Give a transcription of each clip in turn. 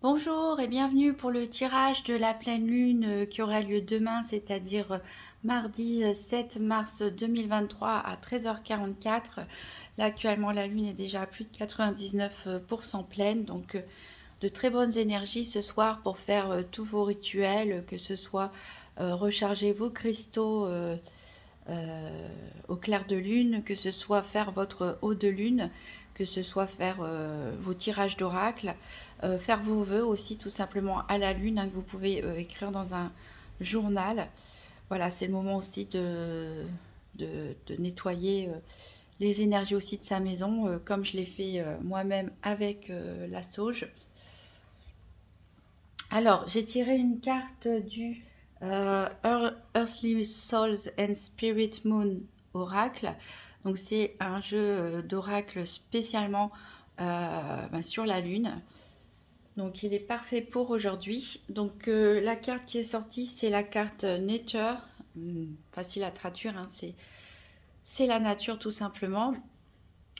Bonjour et bienvenue pour le tirage de la pleine lune qui aura lieu demain, c'est-à-dire mardi 7 mars 2023 à 13h44. Là actuellement la lune est déjà à plus de 99% pleine, donc de très bonnes énergies ce soir pour faire tous vos rituels, que ce soit recharger vos cristaux au clair de lune, que ce soit faire votre eau de lune, que ce soit faire vos tirages d'oracle, faire vos vœux aussi tout simplement à la lune, hein, que vous pouvez écrire dans un journal. Voilà, c'est le moment aussi de nettoyer les énergies aussi de sa maison, comme je l'ai fait moi-même avec la sauge. Alors, j'ai tiré une carte du Earthly Souls and Spirit Moon Oracle. Donc, c'est un jeu d'oracle spécialement sur la Lune. Donc, il est parfait pour aujourd'hui. Donc, la carte qui est sortie, c'est la carte Nature. Facile à traduire, hein, c'est la nature tout simplement.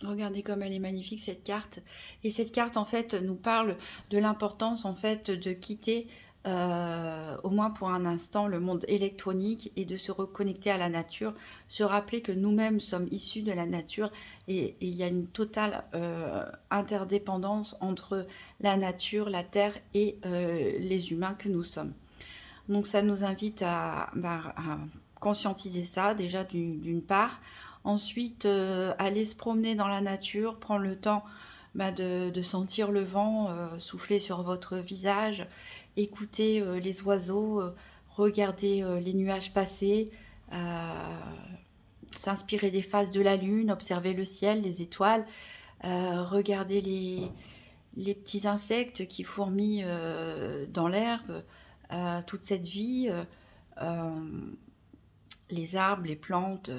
Regardez comme elle est magnifique cette carte. Et cette carte en fait nous parle de l'importance en fait de quitter au moins pour un instant le monde électronique et de se reconnecter à la nature, se rappeler que nous-mêmes sommes issus de la nature et il y a une totale interdépendance entre la nature, la terre et les humains que nous sommes. Donc ça nous invite à conscientiser ça déjà d'une part. Ensuite, aller se promener dans la nature, prendre le temps de sentir le vent souffler sur votre visage, écouter les oiseaux, regarder les nuages passer, s'inspirer des phases de la lune, observer le ciel, les étoiles, regarder les petits insectes qui fourmillent dans l'herbe, toute cette vie. Les arbres, les plantes,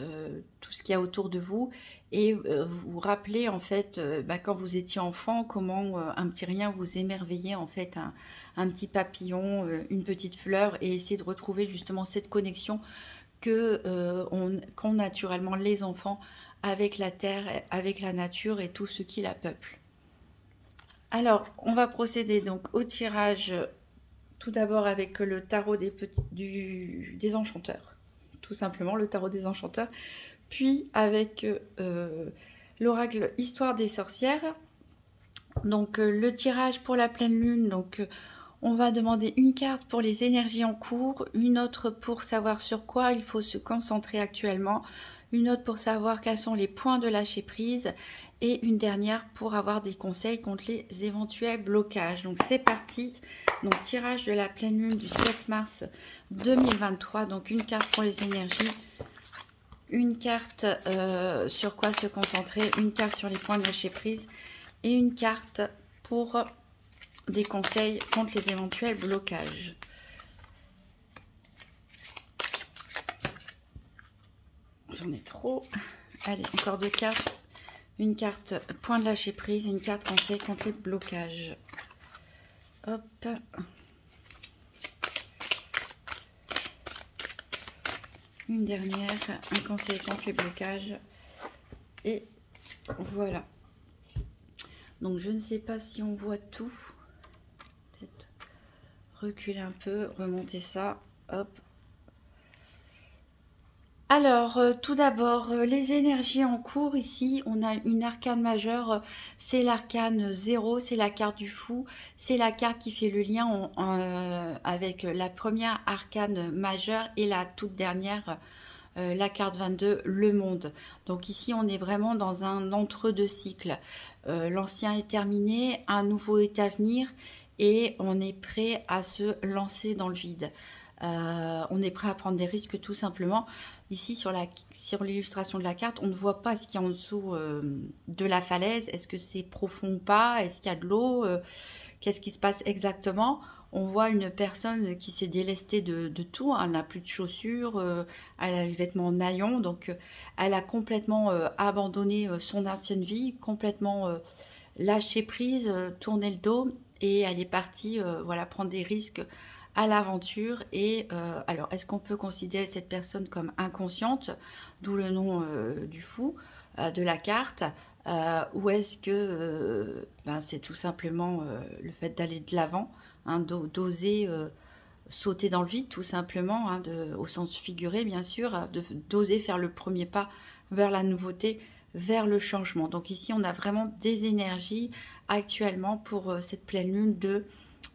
tout ce qu'il y a autour de vous, et vous rappelez en fait quand vous étiez enfant, comment un petit rien vous émerveillait en fait, un petit papillon, une petite fleur, et essayer de retrouver justement cette connexion qu'ont naturellement les enfants avec la terre, avec la nature et tout ce qui la peuple. Alors, on va procéder donc au tirage tout d'abord avec le tarot des enchanteurs. Tout simplement le tarot des enchanteurs, puis avec l'oracle Histoire des sorcières. Donc le tirage pour la pleine lune, donc on va demander une carte pour les énergies en cours, une autre pour savoir sur quoi il faut se concentrer actuellement, une autre pour savoir quels sont les points de lâcher prise, et une dernière pour avoir des conseils contre les éventuels blocages. Donc c'est parti. Donc tirage de la pleine lune du 7 mars 2023. Donc une carte pour les énergies, une carte sur quoi se concentrer, une carte sur les points de lâcher prise et une carte pour des conseils contre les éventuels blocages. J'en ai trop. Allez, encore deux cartes. Une carte point de lâcher prise, une carte conseil contre les blocages. Hop. Une dernière, un conseil contre les blocages. Et voilà. Donc je ne sais pas si on voit tout. Peut-être reculer un peu, remonter ça. Hop. Alors, tout d'abord, les énergies en cours, ici, on a une arcane majeure, c'est l'arcane 0, c'est la carte du fou, c'est la carte qui fait le lien avec la première arcane majeure et la toute dernière, la carte 22, le monde. Donc ici, on est vraiment dans un entre-deux cycle. L'ancien est terminé, un nouveau est à venir et on est prêt à se lancer dans le vide. On est prêt à prendre des risques tout simplement. Ici sur l'illustration de la carte, on ne voit pas ce qu'il y a en dessous de la falaise. Est-ce que c'est profond ou pas? Est-ce qu'il y a de l'eau? Qu'est-ce qui se passe exactement? On voit une personne qui s'est délestée de tout. Elle n'a plus de chaussures, elle a les vêtements en naillon. Donc elle a complètement abandonné son ancienne vie, complètement lâché prise, tourné le dos. Et elle est partie voilà, prendre des risques à l'aventure. Et alors, est-ce qu'on peut considérer cette personne comme inconsciente, d'où le nom du fou de la carte, ou est-ce que ben, c'est tout simplement le fait d'aller de l'avant, hein, d'oser sauter dans le vide tout simplement, hein, au sens figuré bien sûr, d'oser faire le premier pas vers la nouveauté, vers le changement. Donc ici on a vraiment des énergies actuellement pour cette pleine lune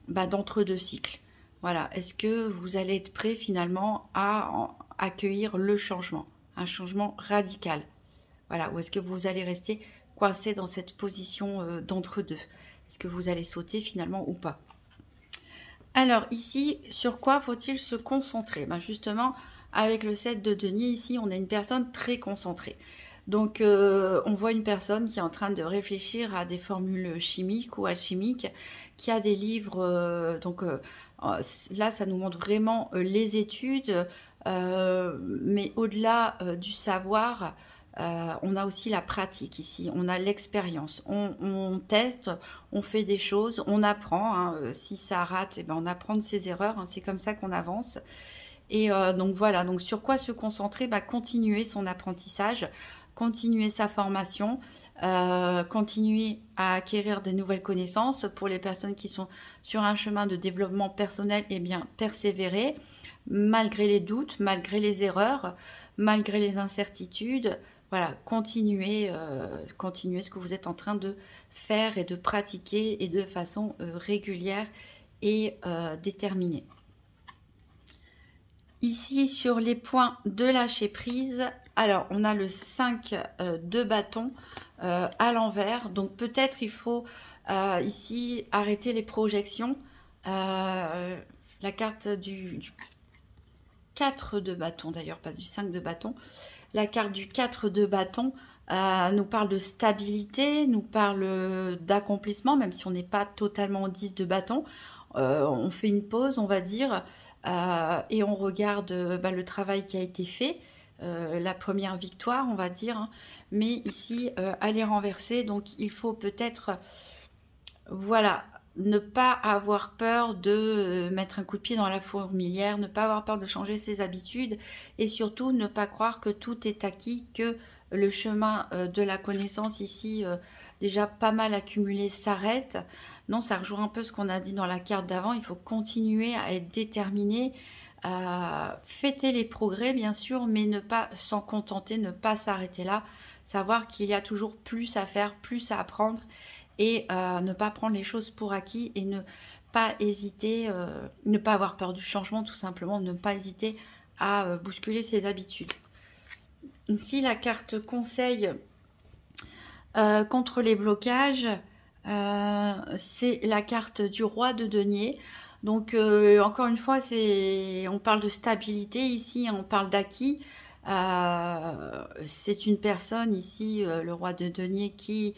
d'entre-deux cycles. Voilà, est-ce que vous allez être prêt finalement à accueillir le changement, un changement radical? Voilà, ou est-ce que vous allez rester coincé dans cette position d'entre-deux? Est-ce que vous allez sauter finalement ou pas? Alors ici, sur quoi faut-il se concentrer? Ben justement, avec le 7 de denier, ici, on a une personne très concentrée. Donc, on voit une personne qui est en train de réfléchir à des formules chimiques ou alchimiques, qui a des livres. Là, ça nous montre vraiment les études, mais au-delà du savoir, on a aussi la pratique ici, on a l'expérience, on teste, on fait des choses, on apprend, hein, si ça rate, eh ben on apprend de ses erreurs, hein, c'est comme ça qu'on avance. Et donc voilà, donc sur quoi se concentrer? Bah, continuer son apprentissage, continuer sa formation, continuer à acquérir de nouvelles connaissances. Pour les personnes qui sont sur un chemin de développement personnel, eh bien persévérer, malgré les doutes, malgré les erreurs, malgré les incertitudes. Voilà, continuez ce que vous êtes en train de faire et de pratiquer et de façon régulière et déterminée. Ici, sur les points de lâcher prise, alors on a le 5 de bâton à l'envers. Donc peut-être il faut ici arrêter les projections. La carte du 4 de bâton, d'ailleurs pas du 5 de bâton. La carte du 4 de bâton nous parle de stabilité, nous parle d'accomplissement, même si on n'est pas totalement au 10 de bâton. On fait une pause, on va dire, et on regarde le travail qui a été fait, la première victoire, on va dire. Hein. Mais ici, elle est renversée, donc il faut peut-être, voilà, ne pas avoir peur de mettre un coup de pied dans la fourmilière, ne pas avoir peur de changer ses habitudes et surtout ne pas croire que tout est acquis, que le chemin de la connaissance ici, déjà pas mal accumulé, s'arrête. Non, ça rejoint un peu ce qu'on a dit dans la carte d'avant, il faut continuer à être déterminé, à fêter les progrès bien sûr, mais ne pas s'en contenter, ne pas s'arrêter là, savoir qu'il y a toujours plus à faire, plus à apprendre et ne pas prendre les choses pour acquis et ne pas hésiter, ne pas avoir peur du changement tout simplement, ne pas hésiter à bousculer ses habitudes. Ici, la carte conseil contre les blocages, c'est la carte du roi de denier. Donc, encore une fois, on parle de stabilité ici, on parle d'acquis. C'est une personne ici, le roi de denier, qui...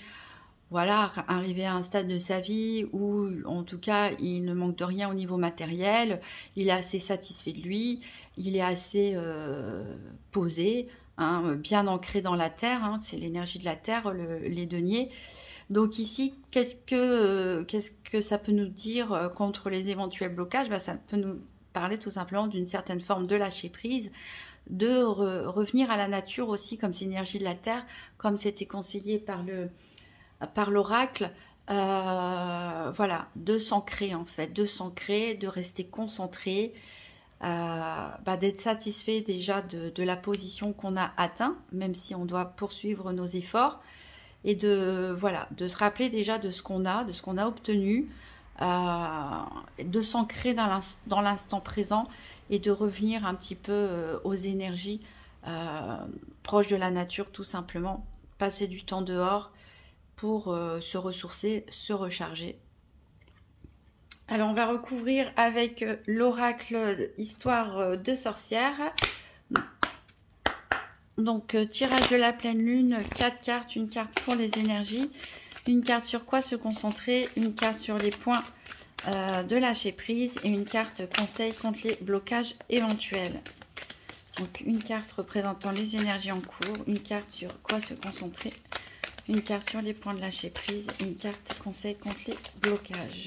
voilà, arrivé à un stade de sa vie où, en tout cas, il ne manque de rien au niveau matériel, il est assez satisfait de lui, il est assez posé, hein, bien ancré dans la terre, hein, c'est l'énergie de la terre, les deniers. Donc ici, qu'est-ce que ça peut nous dire contre les éventuels blocages? Ben, ça peut nous parler tout simplement d'une certaine forme de lâcher prise, de revenir à la nature aussi, comme c'est l'énergie de la terre, comme c'était conseillé par l'oracle, voilà, de s'ancrer en fait, de s'ancrer, de rester concentré, d'être satisfait déjà de la position qu'on a atteint, même si on doit poursuivre nos efforts, et de se rappeler déjà de ce qu'on a obtenu, de s'ancrer dans l'instant présent et de revenir un petit peu aux énergies proches de la nature tout simplement, passer du temps dehors pour se ressourcer, se recharger. Alors on va recouvrir avec l'oracle histoire de sorcière. Donc tirage de la pleine lune, 4 cartes, une carte pour les énergies, une carte sur quoi se concentrer, une carte sur les points de lâcher prise et une carte conseil contre les blocages éventuels. Donc une carte représentant les énergies en cours, une carte sur quoi se concentrer, une carte sur les points de lâcher prise, une carte conseil contre les blocages.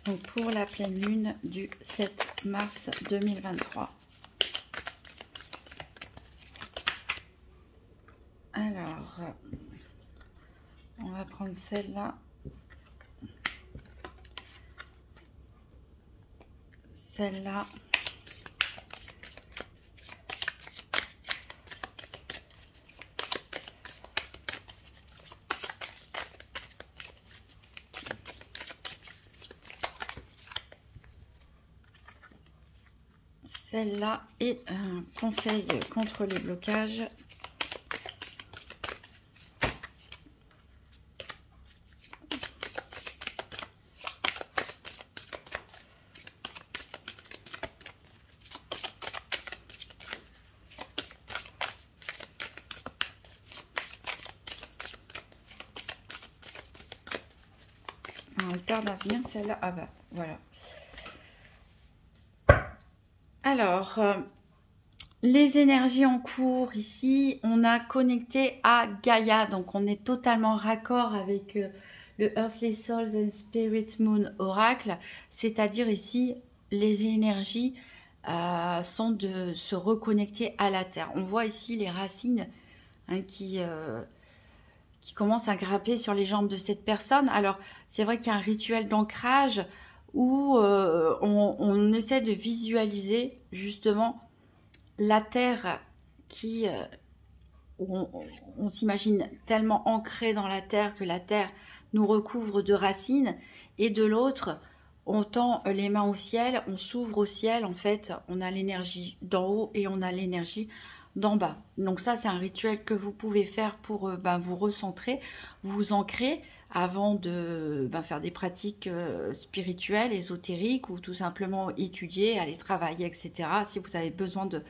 Donc pour la pleine lune du 7 mars 2023. Alors, va prendre celle-là. Celle-là. Celle-là et un conseil contre les blocages. Alors, elle tarde à venir celle-là. Ah bah voilà. Alors, les énergies en cours ici, on a connecté à Gaïa, donc on est totalement raccord avec le Earthly Souls and Spirit Moon Oracle, c'est-à-dire ici, les énergies sont de se reconnecter à la Terre. On voit ici les racines hein, qui commencent à grimper sur les jambes de cette personne. Alors, c'est vrai qu'il y a un rituel d'ancrage où on essaie de visualiser justement la terre qui, on s'imagine tellement ancré dans la terre que la terre nous recouvre de racines, et de l'autre, on tend les mains au ciel, on s'ouvre au ciel, en fait, on a l'énergie d'en haut et on a l'énergie d'en bas. Donc ça, c'est un rituel que vous pouvez faire pour vous recentrer, vous ancrer, avant de faire des pratiques spirituelles, ésotériques, ou tout simplement étudier, aller travailler, etc. Si vous avez besoin de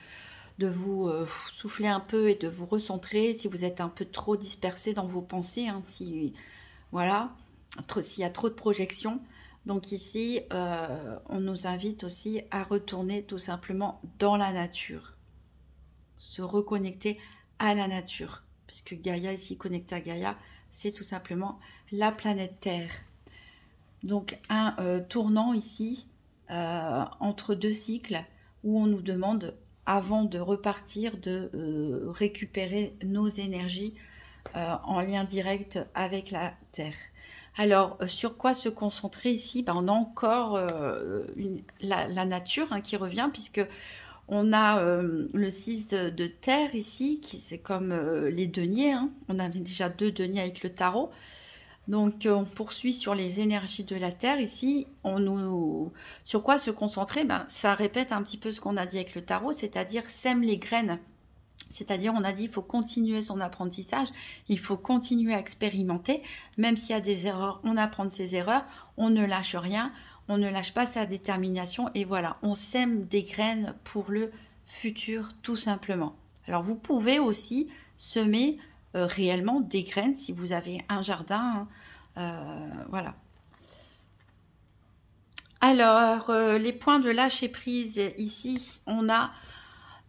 vous souffler un peu et de vous recentrer, si vous êtes un peu trop dispersé dans vos pensées, hein, voilà, s'il y a trop de projections. Donc ici, on nous invite aussi à retourner tout simplement dans la nature, se reconnecter à la nature, puisque Gaïa, ici, connecté à Gaïa, c'est tout simplement la planète Terre. Donc un tournant ici entre deux cycles où on nous demande, avant de repartir, de récupérer nos énergies en lien direct avec la Terre. Alors, sur quoi se concentrer ici? On a encore la nature hein, qui revient, puisque on a le 6 de terre ici, qui c'est comme les deniers. Hein. On avait déjà 2 deniers avec le tarot. Donc, on poursuit sur les énergies de la terre ici. Sur quoi se concentrer? Ça répète un petit peu ce qu'on a dit avec le tarot, c'est-à-dire sème les graines. C'est-à-dire, on a dit, il faut continuer son apprentissage, il faut continuer à expérimenter, même s'il y a des erreurs, on apprend de ses erreurs, on ne lâche rien, on ne lâche pas sa détermination, et voilà, on sème des graines pour le futur, tout simplement. Alors, vous pouvez aussi semer réellement des graines si vous avez un jardin, voilà. Alors, les points de lâcher prise, ici, on a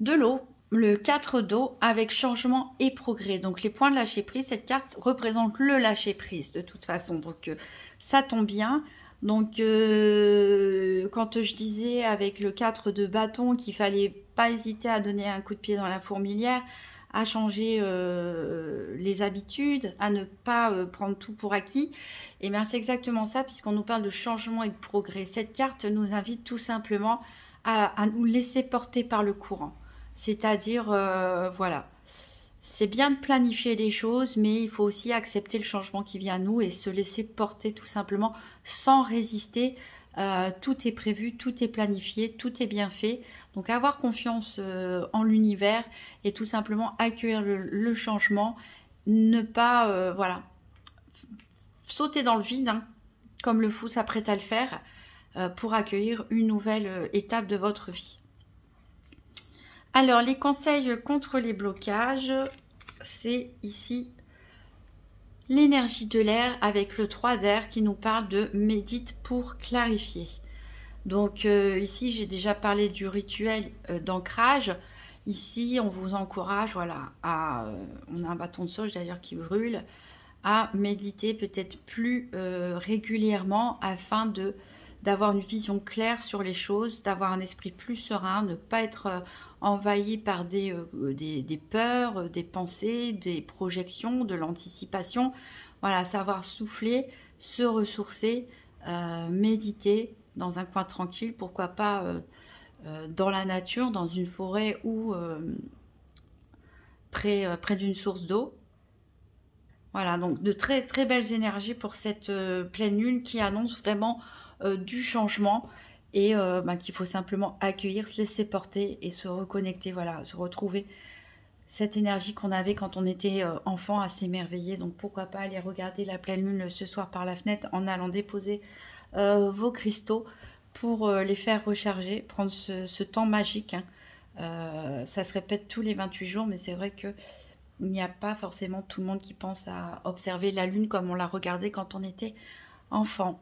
de l'eau, le 4 d'eau avec changement et progrès. Donc les points de lâcher prise, cette carte représente le lâcher prise de toute façon. Donc ça tombe bien. Donc quand je disais avec le 4 de bâton qu'il fallait pas hésiter à donner un coup de pied dans la fourmilière, à changer les habitudes, à ne pas prendre tout pour acquis, et bien c'est exactement ça, puisqu'on nous parle de changement et de progrès. Cette carte nous invite tout simplement à nous laisser porter par le courant. C'est-à-dire, voilà, c'est bien de planifier les choses, mais il faut aussi accepter le changement qui vient à nous et se laisser porter tout simplement sans résister. Tout est prévu, tout est planifié, tout est bien fait. Donc avoir confiance en l'univers et tout simplement accueillir le changement, ne pas, voilà, sauter dans le vide, hein, comme le fou s'apprête à le faire, pour accueillir une nouvelle étape de votre vie. Alors, les conseils contre les blocages, c'est ici l'énergie de l'air avec le 3 d'air qui nous parle de médite pour clarifier. Donc, ici, j'ai déjà parlé du rituel d'ancrage. Ici, on vous encourage, voilà, on a un bâton de sauge d'ailleurs qui brûle, à méditer peut-être plus régulièrement afin d'avoir une vision claire sur les choses, d'avoir un esprit plus serein, ne pas être envahi par des peurs, des pensées, des projections, de l'anticipation. Voilà, savoir souffler, se ressourcer, méditer dans un coin tranquille, pourquoi pas dans la nature, dans une forêt ou près d'une source d'eau. Voilà, donc de très très belles énergies pour cette pleine lune qui annonce vraiment du changement et qu'il faut simplement accueillir, se laisser porter et se reconnecter, voilà, se retrouver cette énergie qu'on avait quand on était enfant à s'émerveiller. Donc pourquoi pas aller regarder la pleine lune ce soir par la fenêtre en allant déposer vos cristaux pour les faire recharger, prendre ce temps magique, hein. Ça se répète tous les 28 jours, mais c'est vrai que il n'y a pas forcément tout le monde qui pense à observer la lune comme on l'a regardée quand on était enfant.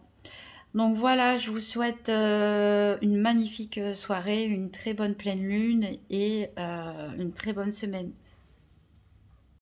Donc voilà, je vous souhaite une magnifique soirée, une très bonne pleine lune et une très bonne semaine.